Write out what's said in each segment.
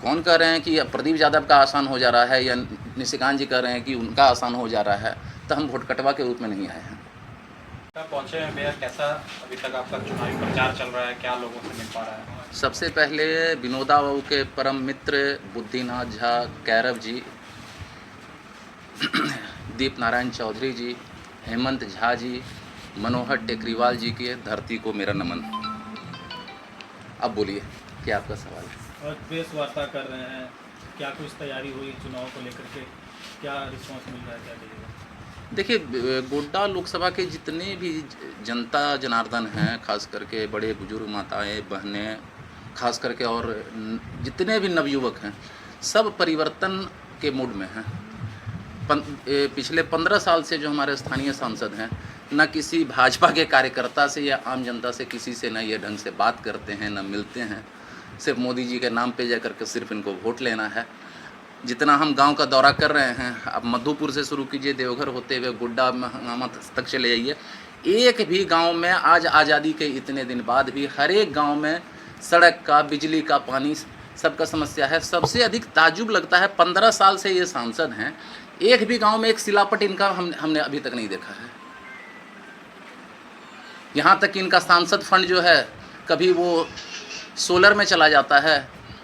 कौन कह रहे हैं कि प्रदीप यादव का आसान हो जा रहा है या निशिकांत जी कह रहे हैं कि उनका आसान हो जा रहा है, तो हम वोट कटवा के रूप में नहीं आए हैं। पहुंचे हैं मेयर, कैसा अभी तक आपका चुनावी प्रचार चल रहा है, क्या लोगों से मिल पा रहा है? सबसे पहले विनोदा बाबू के परम मित्र बुद्धिनाथ झा कैरव जी, दीप नारायण चौधरी जी, हेमंत झा जी, मनोहर टेकरीवाल जी की धरती को मेरा नमन। अब बोलिए क्या आपका सवाल है? और प्रेस वार्ता कर रहे हैं, क्या कुछ तैयारी हुई चुनाव को लेकर के, क्या रिस्पांस मिल रहा है, क्या कहिएगा? देखिए, गोड्डा लोकसभा के जितने भी जनता जनार्दन हैं, खास करके बड़े बुजुर्ग माताएं बहनें खास करके, और जितने भी नवयुवक हैं, सब परिवर्तन के मूड में हैं। पिछले 15 साल से जो हमारे स्थानीय सांसद हैं, न किसी भाजपा के कार्यकर्ता से या आम जनता से किसी से न ये ढंग से बात करते हैं, न मिलते हैं। सिर्फ मोदी जी के नाम पे जा करके सिर्फ इनको वोट लेना है। जितना हम गांव का दौरा कर रहे हैं, अब मधुपुर से शुरू कीजिए, देवघर होते हुए गुड्डा हंगामा तक चले जाइए, एक भी गांव में आज आज़ादी के इतने दिन बाद भी हर एक गांव में सड़क का, बिजली का, पानी सबका समस्या है। सबसे अधिक ताजुब लगता है, 15 साल से ये सांसद हैं, एक भी गांव में एक सिलापट इनका हमने अभी तक नहीं देखा है। यहाँ तक कि इनका सांसद फंड जो है, कभी वो सोलर में चला जाता है,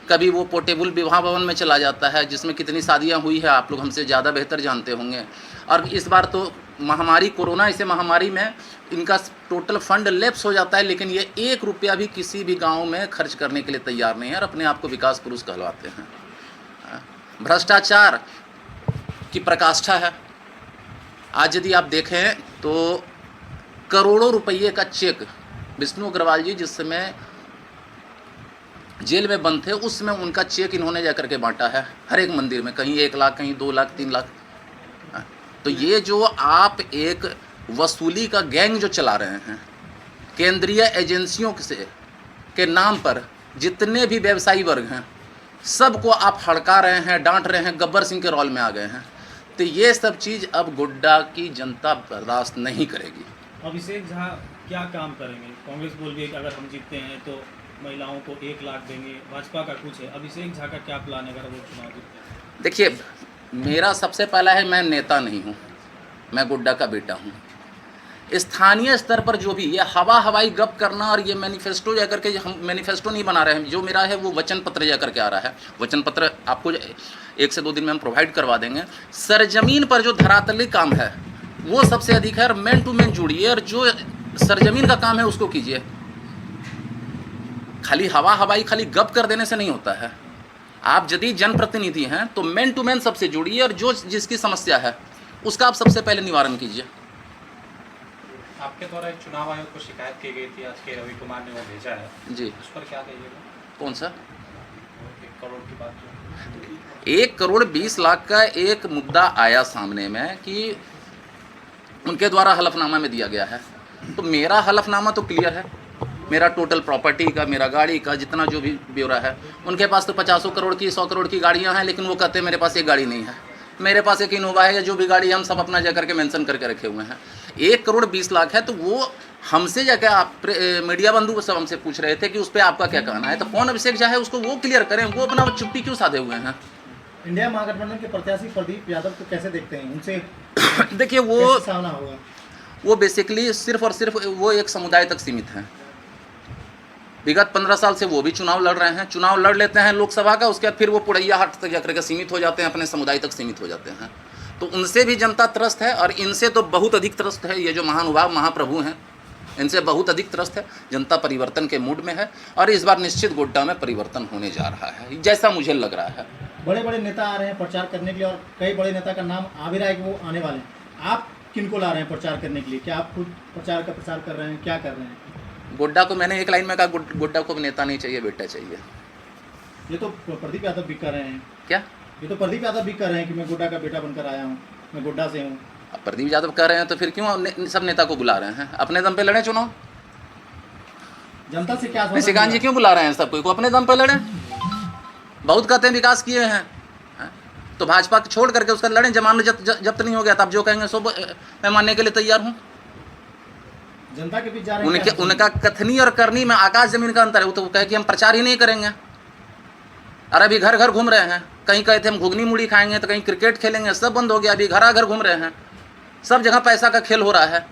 कभी वो पोर्टेबल विवाह भवन में चला जाता है, जिसमें कितनी शादियाँ हुई है आप लोग हमसे ज़्यादा बेहतर जानते होंगे। और इस बार तो महामारी कोरोना, इसे महामारी में इनका टोटल फंड लैप्स हो जाता है, लेकिन ये 1 रुपया भी किसी भी गांव में खर्च करने के लिए तैयार नहीं है और अपने आप को विकास पुरुष कहलवाते हैं। भ्रष्टाचार की प्रकाष्ठा है। आज यदि आप देखें तो करोड़ों रुपये का चेक विष्णु अग्रवाल जी जिस समय जेल में बंद थे, उसमें उनका चेक इन्होंने जा करके बांटा है हर एक मंदिर में, कहीं 1 लाख, कहीं 2 लाख, 3 लाख। तो ये जो आप एक वसूली का गैंग जो चला रहे हैं, केंद्रीय एजेंसियों से के नाम पर जितने भी व्यवसायी वर्ग हैं, सबको आप हड़का रहे हैं, डांट रहे हैं, गब्बर सिंह के रोल में आ गए हैं। तो ये सब चीज़ अब गोड्डा की जनता बर्दाश्त नहीं करेगी। अभिषेक झा क्या काम करेंगे? कांग्रेस बोल रही है कि अगर हम जीतते हैं तो महिलाओं को 1 लाख देंगे, भाजपा का कुछ है, अभिषेक झा का क्या प्लान है अगर वो चुनाव जीतते हैं? देखिए, मेरा सबसे पहला है, मैं नेता नहीं हूँ, मैं गोड्डा का बेटा हूँ। स्थानीय स्तर पर जो भी ये हवाई गप करना और ये मैनिफेस्टो जा करके, हम मैनिफेस्टो नहीं बना रहे हैं, जो मेरा है वो वचन पत्र जा करके आ रहा है। वचन पत्र आपको 1 से 2 दिन में हम प्रोवाइड करवा देंगे। सरजमीन पर जो धरातली काम है वो सबसे अधिक है, और मैन टू मैन जुड़िए और जो सरजमीन का काम है उसको कीजिए। खाली हवाई खाली गप कर देने से नहीं होता है। आप यदि जनप्रतिनिधि हैं तो मैन टू मैन सबसे जुड़िए और जो जिसकी समस्या है उसका आप सबसे पहले निवारण कीजिए। आपके द्वारा एक चुनाव आयोग को शिकायत की गई थी, आज के रवि कुमार ने वो भेजा है जी, उस पर क्या कहिएगा? कौन सा? 1 करोड़ की बात जो 1 करोड़ 20 लाख का एक मुद्दा आया सामने में कि उनके द्वारा हलफनामा में दिया गया है। तो मेरा हलफनामा तो क्लियर है, मेरा टोटल प्रॉपर्टी का, मेरा गाड़ी का जितना जो भी ब्यौरा है। उनके पास तो 50 करोड़ की, 100 करोड़ की गाड़ियां हैं, लेकिन वो कहते हैं मेरे पास एक गाड़ी नहीं है। मेरे पास एक इनोवा है, या जो भी गाड़ी है हम सब अपना जा करके मेंशन करके रखे हुए हैं। 1 करोड़ 20 लाख है, तो वो हमसे जाकर आप मीडिया बंधु सब हमसे पूछ रहे थे कि उस पर आपका क्या कहना है। तो कौन अभिषेक झा है उसको वो क्लियर करें, वो अपना चुप्पी क्यों साधे हुए हैं? इंडिया महागठबंधन के प्रत्याशी प्रदीप यादव को कैसे देखते हैं? उनसे देखिए, कैसे सामना होगा? वो बेसिकली सिर्फ और सिर्फ वो एक समुदाय तक सीमित हैं। विगत 15 साल से वो भी चुनाव लड़ रहे हैं, चुनाव लड़ लेते हैं लोकसभा का, उसके बाद फिर वो पुड़ैया हाट तक जाकर के सीमित हो जाते हैं, अपने समुदाय तक सीमित हो जाते हैं। तो उनसे भी जनता त्रस्त है, और इनसे तो बहुत अधिक त्रस्त है। ये जो महानुभाव महाप्रभु हैं, इनसे बहुत अधिक त्रस्त है। जनता परिवर्तन के मूड में है, और इस बार निश्चित गोड्डा में परिवर्तन होने जा रहा है, जैसा मुझे लग रहा है। बड़े बड़े नेता आ रहे हैं प्रचार करने के लिए, और कई बड़े नेता का नाम आ भी रहा है कि वो आने वाले हैं। आप किनको ला रहे हैं प्रचार करने के लिए? क्या आप खुद प्रचार कर रहे हैं, क्या कर रहे हैं? गोड्डा को मैंने एक लाइन में कहा, गोड्डा को नेता नहीं चाहिए, बेटा चाहिए। ये तो प्रदीप यादव भी कर रहे हैं। क्या? ये तो प्रदीप यादव भी कर रहे हैं कि मैं गोड्डा का बेटा बनकर आया हूँ, मैं गोड्डा से हूँ। अब प्रदीप यादव कह रहे हैं तो फिर क्यों सब नेता को बुला रहे हैं? अपने दम पे लड़े चुनाव। जनता से क्या निशिकांत जी क्यों बुला रहे हैं सबको? अपने दम पे लड़े। बहुत कहते हैं विकास किए हैं, तो भाजपा छोड़ करके उसका लड़ें। जमानत जब्त नहीं हो गया, तब जो कहेंगे सो मैं मानने के लिए तैयार हूँ। जनता के बीच जा रहे हैं। उनका कथनी और करनी में आकाश जमीन का अंतर है। वो तो कहे कि हम प्रचार ही नहीं करेंगे। और अभी घर घर घूम रहे हैं, कहीं कहते हम घुगनी मुड़ी खाएंगे तो कहीं क्रिकेट खेलेंगे, सब बंद हो गया, अभी घर घर घूम रहे हैं, सब जगह पैसा का खेल हो रहा है,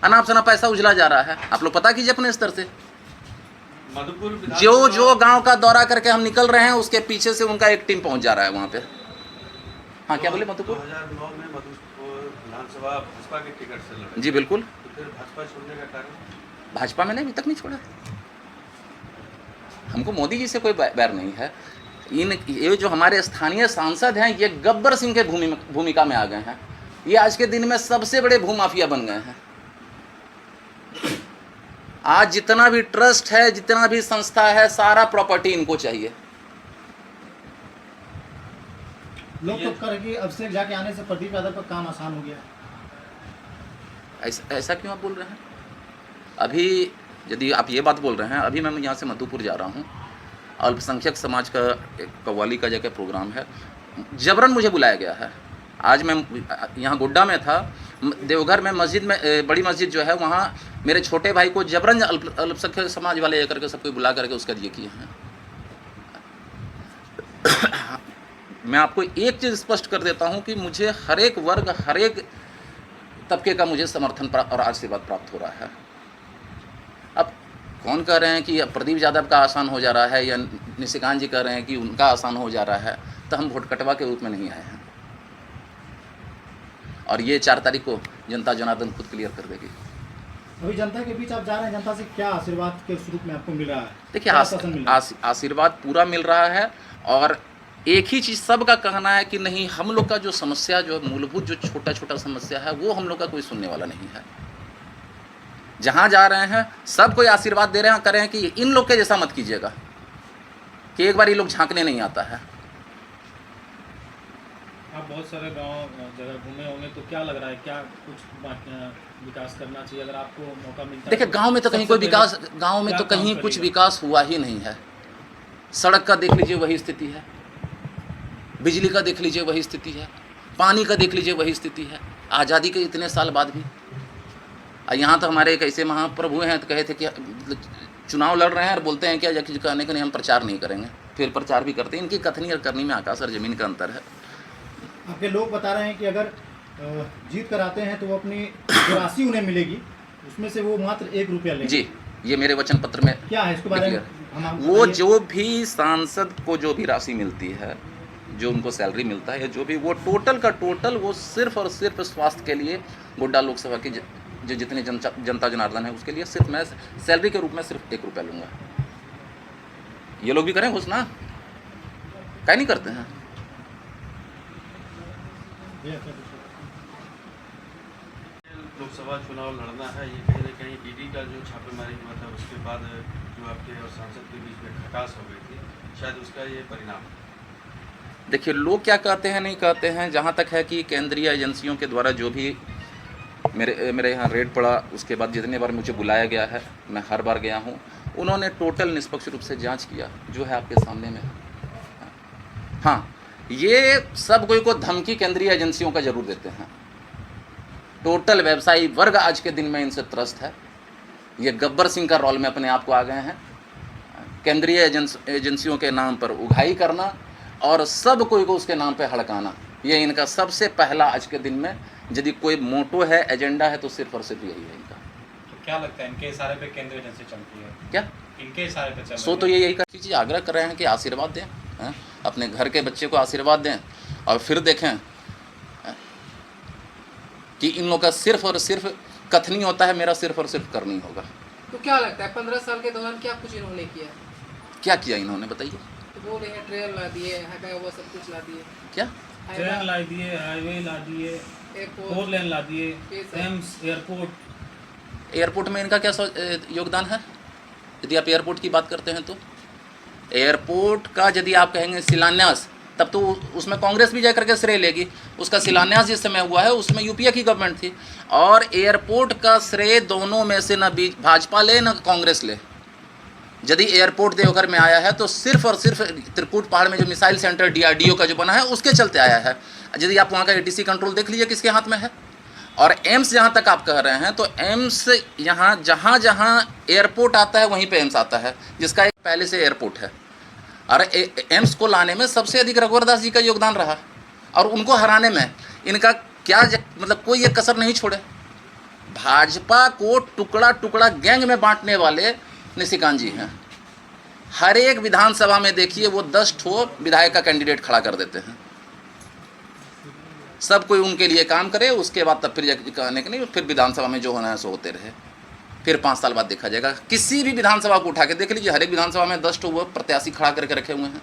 अनाप शनाप पैसा उजला जा रहा है। आप लोग पता कीजिए अपने स्तर से। जो गांव का दौरा करके हम निकल रहे हैं उसके पीछे से उनका एक टीम पहुंच जा रहा है वहां पे। हाँ क्या बोले मधुपुर? 2009 में मधुपुर विधानसभा भाजपा के टिकट से लड़े। जी बिल्कुल। तो फिर भाजपा छोड़ने का कारण? भाजपा मैंने अभी तक नहीं छोड़ा। हमको मोदी जी से कोई बैर नहीं है। ये जो हमारे स्थानीय सांसद हैं ये गब्बर सिंह के भूमिका में आ गए हैं। ये आज के दिन में सबसे बड़े भूमाफिया बन गए हैं। आज जितना भी ट्रस्ट है, जितना भी संस्था है, सारा प्रॉपर्टी इनको चाहिए। लोग तो करेंगे अब से जाके आने से प्रदीप यादव का काम आसान हो गया। ऐसा क्यों आप बोल रहे हैं? अभी यदि आप ये बात बोल रहे हैं, अभी मैं यहाँ से मधुपुर जा रहा हूँ, अल्पसंख्यक समाज का एक कव्वाली का जगह प्रोग्राम है, जबरन मुझे बुलाया गया है। आज मैं यहाँ गोड्डा में था, देवघर में मस्जिद में, बड़ी मस्जिद जो है वहाँ मेरे छोटे भाई को जबरन अल्पसंख्यक समाज वाले ये करके सबको बुला करके उसका ये किए हैं। मैं आपको एक चीज़ स्पष्ट कर देता हूँ कि मुझे हर एक वर्ग, हर एक तबके का मुझे समर्थन और आशीर्वाद प्राप्त हो रहा है। अब कौन कह रहे हैं कि प्रदीप यादव का आसान हो जा रहा है या निशिकांत जी कह रहे हैं कि उनका आसान हो जा रहा है, तो हम वोट कटवा के रूप में नहीं आए हैं। और ये 4 तारीख को जनता जनार्दन खुद क्लियर कर देगी। अभी जनता के बीच आप जा रहे हैं, जनता से क्या आशीर्वाद के स्वरूप में आपको मिल रहा है? देखिए आशीर्वाद पूरा मिल रहा है। और एक ही चीज़ सबका कहना है कि नहीं, हम लोग का जो समस्या, जो मूलभूत जो छोटा छोटा समस्या है, वो हम लोग का कोई सुनने वाला नहीं है। जहाँ जा रहे हैं सब कोई आशीर्वाद दे रहे हैं, कर रहे हैं कि इन लोग के जैसा मत कीजिएगा, कि एक बार ये लोग झांकने नहीं आता है। आप बहुत सारे गांव जगह घूमे होंगे, तो क्या लग रहा है, क्या कुछ विकास करना चाहिए अगर आपको मौका मिलता है? देखिए गांव में तो कहीं कोई विकास, गांव में तो कहीं कुछ विकास हुआ ही नहीं है। सड़क का देख लीजिए वही स्थिति है, बिजली का देख लीजिए वही स्थिति है, पानी का देख लीजिए वही स्थिति है, आज़ादी के इतने साल बाद भी। यहाँ तो हमारे एक ऐसे महाप्रभु हैं तो कहे थे कि चुनाव लड़ रहे हैं और बोलते हैं क्या कहने के नहीं हम प्रचार नहीं करेंगे, फिर प्रचार भी करते हैं। इनकी कथनी और करनी में आकाश और ज़मीन का अंतर है। आपके लोग बता रहे हैं कि अगर जीत कर आते हैं तो वो अपनी जो राशि उन्हें मिलेगी उसमें से वो मात्र 1 रुपया लेंगे। जी, ये मेरे वचन पत्र में क्या है इसके बारे में वो जो भी सांसद को जो भी राशि मिलती है, जो उनको सैलरी मिलता है, जो भी वो टोटल का टोटल वो सिर्फ और सिर्फ स्वास्थ्य के लिए, गोड्डा लोकसभा की जो जितने जनता जनार्दन है उसके लिए सिर्फ मैं सैलरी के रूप में सिर्फ 1 रुपया लूँगा। ये लोग भी करें घोषणा, क्या नहीं करते हैं? लोकसभा चुनाव लड़ना है, ये कहीं न कहीं ईडी का जो छापेमारी हुआ था उसके बाद जो आपके और सांसद के बीच में खटास हो गई थी, शायद उसका ये परिणाम। देखिए लोग क्या कहते हैं नहीं कहते हैं, जहाँ तक है कि केंद्रीय एजेंसियों के द्वारा जो भी मेरे यहाँ रेड पड़ा, उसके बाद जितने बार मुझे बुलाया गया है, मैं हर बार गया हूँ, उन्होंने टोटल निष्पक्ष रूप से जांच किया, जो है आपके सामने में। हाँ, ये सब कोई को धमकी केंद्रीय एजेंसियों का जरूर देते हैं। टोटल व्यवसायी वर्ग आज के दिन में इनसे त्रस्त है। ये गब्बर सिंह का रोल में अपने आप को आ गए हैं। केंद्रीय एजेंसियों के नाम पर उगाही करना और सब कोई को उसके नाम पे हड़काना, ये इनका सबसे पहला आज के दिन में यदि कोई मोटो है, एजेंडा है, तो सिर्फ और सिर्फ यही है इनका। तो क्या लगता है इनके इशारे पे केंद्रीय एजेंसी चलती है? क्या इनके इशारे पे चल सो तो ये यही चीज़ आग्रह कर रहे हैं कि आशीर्वाद दें, अपने घर के बच्चे को आशीर्वाद दें और फिर देखें कि इन लोगों का सिर्फ और सिर्फ कथनी होता है, मेरा सिर्फ और सिर्फ करनी होगा। तो क्या लगता है 15 साल के दौरान क्या कुछ इन्होंने किया? क्या किया इन्होंने बताइए? तो बोल रहे हैं ट्रेन ला दिए, हाईवे वो सब कुछ ला दिए, क्या ट्रेन ला दिए, हाईवे ला दिए, 4 लेन ला दिए, एम्स, एयरपोर्ट में इनका क्या योगदान है? यदि आप एयरपोर्ट की बात करते हैं तो एयरपोर्ट का यदि आप कहेंगे शिलान्यास, तब तो उसमें कांग्रेस भी जाकर के श्रेय लेगी। उसका शिलान्यास जिस समय हुआ है उसमें यूपीए की गवर्नमेंट थी। और एयरपोर्ट का श्रेय दोनों में से न भाजपा ले न कांग्रेस ले। यदि एयरपोर्ट देवघर में आया है तो सिर्फ और सिर्फ त्रिकुट पहाड़ में जो मिसाइल सेंटर DRDO का जो बना है उसके चलते आया है। यदि आप वहाँ का ATC कंट्रोल देख लीजिए किसके हाथ में है। और एम्स जहाँ तक आप कह रहे हैं तो एम्स यहाँ जहाँ जहाँ एयरपोर्ट आता है वहीं पे एम्स आता है, जिसका एक पहले से एयरपोर्ट है। और एम्स को लाने में सबसे अधिक रघुवर दास जी का योगदान रहा, और उनको हराने में इनका क्या मतलब कोई ये कसर नहीं छोड़े। भाजपा को टुकड़ा टुकड़ा गैंग में बांटने वाले निशिकांत जी हैं। हर एक विधानसभा में देखिए वो 10 ठो विधायक का कैंडिडेट खड़ा कर देते हैं। सब कोई उनके लिए काम करे, उसके बाद तब फिर कहने के नहीं, फिर विधानसभा में जो होना है सो होते रहे, फिर 5 साल बाद देखा जाएगा। किसी भी विधानसभा को उठा के देख लीजिए, हर एक विधानसभा में 10 ठो वो प्रत्याशी खड़ा करके रखे हुए हैं।